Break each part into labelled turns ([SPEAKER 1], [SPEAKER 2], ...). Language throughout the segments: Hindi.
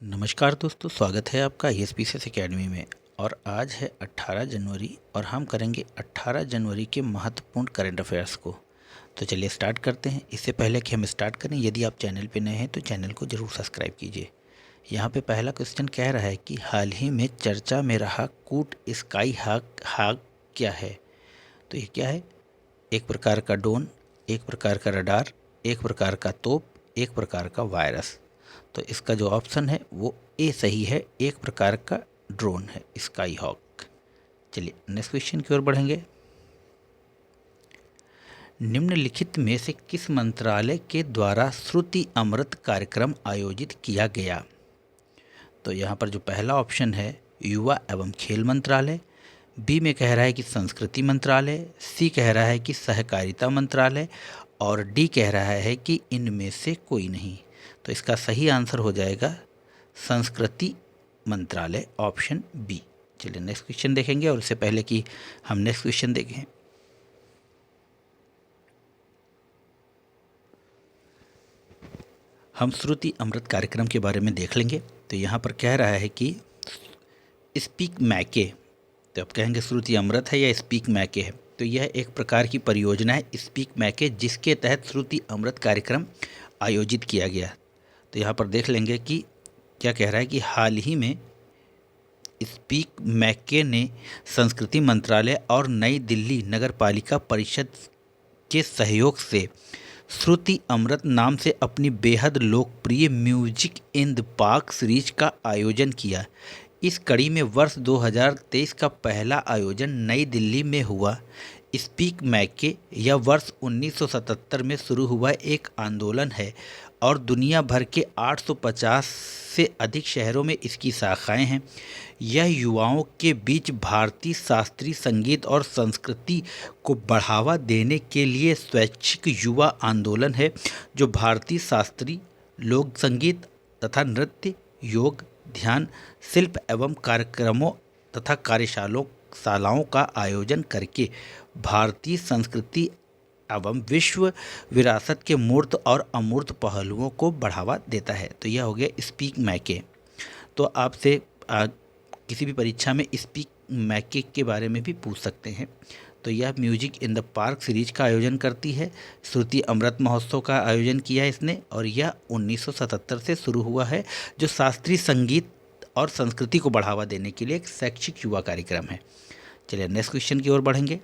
[SPEAKER 1] नमस्कार दोस्तों, स्वागत है आपका ESPCS एकेडमी में। और आज है 18 जनवरी और हम करेंगे 18 जनवरी के महत्वपूर्ण करंट अफेयर्स को। तो चलिए स्टार्ट करते हैं। इससे पहले कि हम स्टार्ट करें, यदि आप चैनल पे नए हैं तो चैनल को ज़रूर सब्सक्राइब कीजिए। यहाँ पे पहला क्वेश्चन कह रहा है कि हाल ही में चर्चा में रहा कूट स्काई हाक क्या है। तो ये क्या है? एक प्रकार का ड्रोन, एक प्रकार का रडार, एक प्रकार का तोप, एक प्रकार का वायरस। तो इसका जो ऑप्शन है वो ए सही है, एक प्रकार का ड्रोन है स्काई हॉक। चलिए नेक्स्ट क्वेश्चन की ओर बढ़ेंगे। निम्नलिखित में से किस मंत्रालय के द्वारा श्रुति अमृत कार्यक्रम आयोजित किया गया? तो यहाँ पर जो पहला ऑप्शन है युवा एवं खेल मंत्रालय, बी में कह रहा है कि संस्कृति मंत्रालय, सी कह रहा है कि सहकारिता मंत्रालय और डी कह रहा है कि इनमें से कोई नहीं। तो इसका सही आंसर हो जाएगा संस्कृति मंत्रालय, ऑप्शन बी। चलिए नेक्स्ट क्वेश्चन देखेंगे। और इससे पहले कि हम नेक्स्ट क्वेश्चन देखें, हम श्रुति अमृत कार्यक्रम के बारे में देख लेंगे। तो यहाँ पर कह रहा है कि स्पीक मैके, तो आप कहेंगे श्रुति अमृत है या स्पीक मैके है। तो यह एक प्रकार की परियोजना है स्पीक मैके, जिसके तहत श्रुति अमृत कार्यक्रम आयोजित किया गया। तो यहाँ पर देख लेंगे कि क्या कह रहा है कि हाल ही में स्पीक मैके ने संस्कृति मंत्रालय और नई दिल्ली नगर पालिका परिषद के सहयोग से श्रुति अमृत नाम से अपनी बेहद लोकप्रिय music in the park series का आयोजन किया। इस कड़ी में वर्ष 2023 का पहला आयोजन नई दिल्ली में हुआ। स्पीक मैके यह वर्ष 1977 में शुरू हुआ एक आंदोलन है और दुनिया भर के 850 से अधिक शहरों में इसकी शाखाएं हैं। यह युवाओं के बीच भारतीय शास्त्रीय संगीत और संस्कृति को बढ़ावा देने के लिए स्वैच्छिक युवा आंदोलन है, जो भारतीय शास्त्रीय लोक संगीत तथा नृत्य, योग, ध्यान, शिल्प एवं कार्यक्रमों तथा कार्यशालाओं का आयोजन करके भारतीय संस्कृति एवं विश्व विरासत के मूर्त और अमूर्त पहलुओं को बढ़ावा देता है। तो यह हो गया स्पीक मैके। तो आपसे किसी भी परीक्षा में स्पीक मैके के बारे में भी पूछ सकते हैं। तो यह music in the park series का आयोजन करती है। श्रुति अमृत महोत्सव का आयोजन किया है इसने और यह 1977 से शुरू हुआ है, जो शास्त्रीय संगीत और संस्कृति को बढ़ावा देने के लिए एक शैक्षिक युवा कार्यक्रम है। चलिए नेक्स्ट क्वेश्चन की ओर बढ़ेंगे।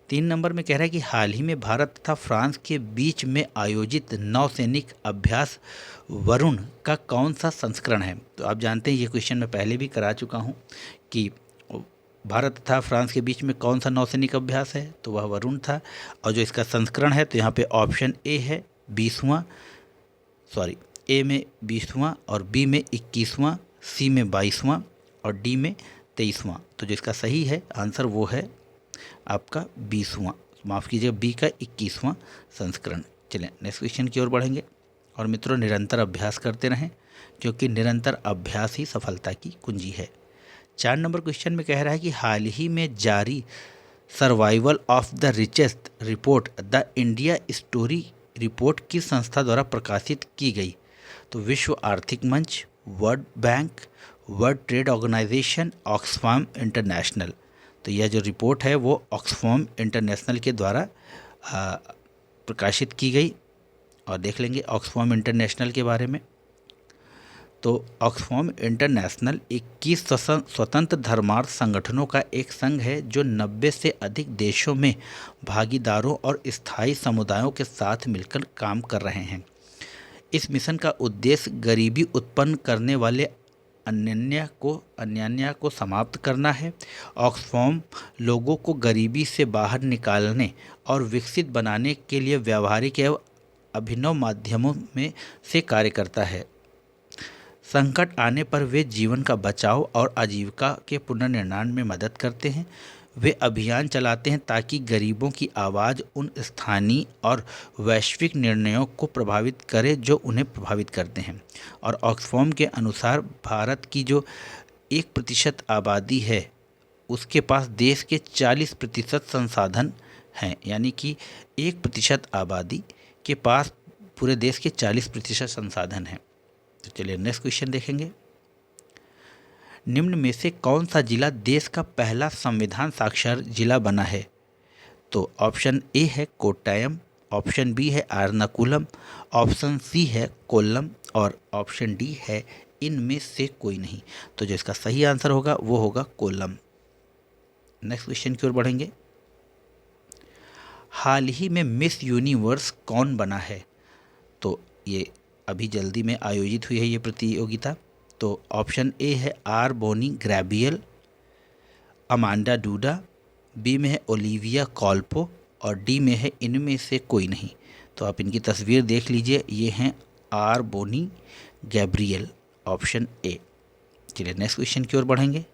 [SPEAKER 1] 3 नंबर में कह रहा है कि हाल ही में भारत तथा फ्रांस के बीच में आयोजित नौसैनिक अभ्यास वरुण का कौन सा संस्करण है। तो आप जानते हैं ये क्वेश्चन मैं पहले भी करा चुका हूँ कि भारत तथा फ्रांस के बीच में कौन सा नौसैनिक अभ्यास है, तो वह वरुण था। और जो इसका संस्करण है, तो यहाँ पे ऑप्शन ए है 20वां, ए में 20वां और बी में 21वां, सी में 22वां और डी में 23वां। तो जो इसका सही है आंसर वो है आपका 20वां, माफ़ कीजिएगा बी का 21वां संस्करण। चलें नेक्स्ट क्वेश्चन की ओर बढ़ेंगे। और मित्रों, निरंतर अभ्यास करते रहें, क्योंकि निरंतर अभ्यास ही सफलता की कुंजी है। 4 नंबर क्वेश्चन में कह रहा है कि हाल ही में जारी survival of the richest report the India story report किस संस्था द्वारा प्रकाशित की गई। तो विश्व आर्थिक मंच, world bank, world trade organisation, Oxfam international. तो यह जो रिपोर्ट है वो ऑक्सफाम इंटरनेशनल के द्वारा प्रकाशित की गई। और देख लेंगे ऑक्सफाम इंटरनेशनल के बारे में। तो ऑक्सफाम इंटरनेशनल 21 स्वतंत्र धर्मार्थ संगठनों का एक संघ है, जो 90 से अधिक देशों में भागीदारों और स्थायी समुदायों के साथ मिलकर काम कर रहे हैं। इस मिशन का उद्देश्य गरीबी उत्पन्न करने वाले अन्याय को समाप्त करना है। ऑक्सफाम लोगों को गरीबी से बाहर निकालने और विकसित बनाने के लिए व्यावहारिक एवं अभिनव माध्यमों में से कार्य करता है। संकट आने पर वे जीवन का बचाव और आजीविका के पुनर्निर्माण में मदद करते हैं। वे अभियान चलाते हैं ताकि गरीबों की आवाज़ उन स्थानीय और वैश्विक निर्णयों को प्रभावित करे जो उन्हें प्रभावित करते हैं। और ऑक्सफाम के अनुसार भारत की जो 1% आबादी है, उसके पास देश के 40% संसाधन हैं। यानी कि 1% आबादी के पास पूरे देश के 40% संसाधन हैं। तो चलिए नेक्स्ट क्वेश्चन देखेंगे। निम्न में से कौन सा जिला देश का पहला संविधान साक्षर जिला बना है? तो ऑप्शन ए है कोट्टायम, ऑप्शन बी है एर्नाकुलम, ऑप्शन सी है कोल्लम और ऑप्शन डी है इनमें से कोई नहीं। तो जो इसका सही आंसर होगा वो होगा कोल्लम। नेक्स्ट क्वेश्चन की ओर बढ़ेंगे। हाल ही में मिस यूनिवर्स कौन बना है? तो ये अभी जल्दी में आयोजित हुई है ये प्रतियोगिता। तो ऑप्शन ए है R Bonney Gabriel, Amanda Duda, B में है ओलिविया कॉल्पो और डी में है इनमें से कोई नहीं। तो आप इनकी तस्वीर देख लीजिए, ये हैं R Bonney Gabriel, option A. चलिए नेक्स्ट क्वेश्चन की ओर बढ़ेंगे।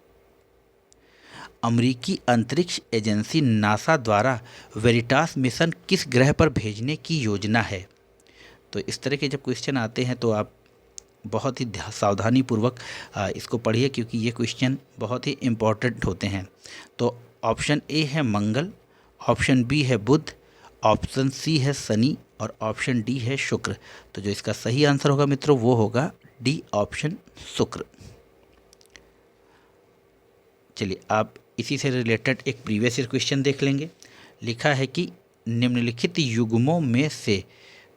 [SPEAKER 1] अमेरिकी अंतरिक्ष एजेंसी नासा द्वारा वेरिटास मिशन किस ग्रह पर भेजने की योजना है? तो इस तरह के जब क्वेश्चन आते हैं तो आप बहुत ही सावधानी पूर्वक इसको पढ़िए, क्योंकि ये क्वेश्चन बहुत ही इम्पोर्टेंट होते हैं। तो ऑप्शन ए है मंगल, ऑप्शन बी है बुध, ऑप्शन सी है शनि और ऑप्शन डी है शुक्र। तो जो इसका सही आंसर होगा मित्रों वो होगा डी ऑप्शन शुक्र। चलिए आप इसी से रिलेटेड एक प्रीवियस ईयर क्वेश्चन देख लेंगे। लिखा है कि निम्नलिखित युग्मों में से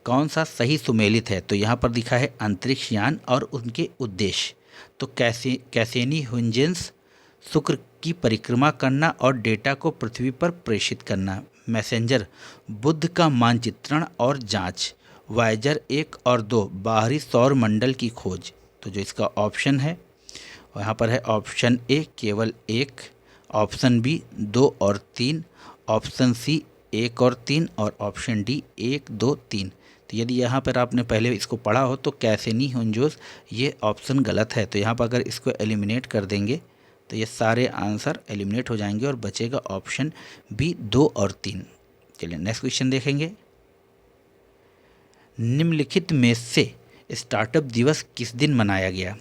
[SPEAKER 1] कौन सा सही सुमेलित है? तो यहाँ पर लिखा है अंतरिक्ष यान और उनके उद्देश्य। तो कैसेनी हुंजेंस शुक्र की परिक्रमा करना और डेटा को पृथ्वी पर प्रेषित करना। मैसेंजर बुध का मानचित्रण और जांच। वायेजर 1 और 2 बाहरी सौर मंडल की खोज। तो जो इसका ऑप्शन है यहाँ पर है ऑप्शन ए केवल 1, ऑप्शन बी 2 और 3, ऑप्शन सी 1 और 3 और ऑप्शन डी 1, 2, 3। तो यदि यहाँ पर आपने पहले इसको पढ़ा हो तो कैसेनी हुंजोस ये ऑप्शन गलत है। तो यहाँ पर अगर इसको एलिमिनेट कर देंगे तो ये सारे आंसर एलिमिनेट हो जाएंगे और बचेगा ऑप्शन बी 2 और 3। चलिए नेक्स्ट क्वेश्चन देखेंगे। निम्नलिखित में से स्टार्टअप दिवस किस दिन मनाया गया?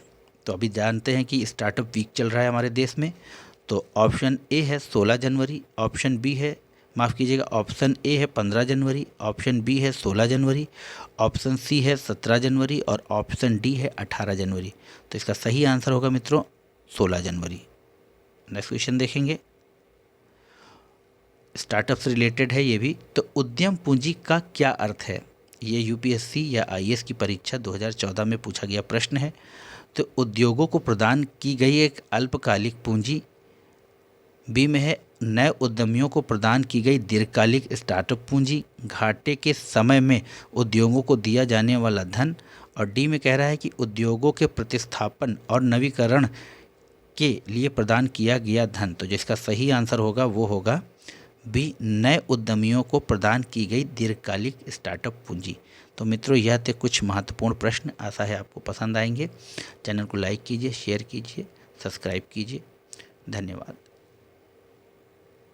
[SPEAKER 1] तो अभी जानते हैं कि स्टार्टअप वीक चल रहा है हमारे देश में। तो ऑप्शन ए है 16 जनवरी, ऑप्शन बी है ऑप्शन ए है 15 जनवरी, ऑप्शन बी है 16 जनवरी, ऑप्शन सी है 17 जनवरी और ऑप्शन डी है 18 जनवरी। तो इसका सही आंसर होगा मित्रों 16 जनवरी। नेक्स्ट क्वेश्चन देखेंगे। स्टार्टअप से रिलेटेड है ये भी। तो उद्यम पूंजी का क्या अर्थ है? ये यूपीएससी या आईएएस की परीक्षा 2014 में पूछा गया प्रश्न है। तो उद्योगों को प्रदान की गई एक अल्पकालिक पूंजी। बी में है नए उद्यमियों को प्रदान की गई दीर्घकालिक स्टार्टअप पूंजी। घाटे के समय में उद्योगों को दिया जाने वाला धन। और डी में कह रहा है कि उद्योगों के प्रतिस्थापन और नवीकरण के लिए प्रदान किया गया धन। तो जिसका सही आंसर होगा वो होगा बी नए उद्यमियों को प्रदान की गई दीर्घकालिक स्टार्टअप पूंजी। तो मित्रों यह थे कुछ महत्वपूर्ण प्रश्न। आशा है आपको पसंद आएंगे। चैनल को लाइक कीजिए, शेयर कीजिए, सब्सक्राइब कीजिए। धन्यवाद।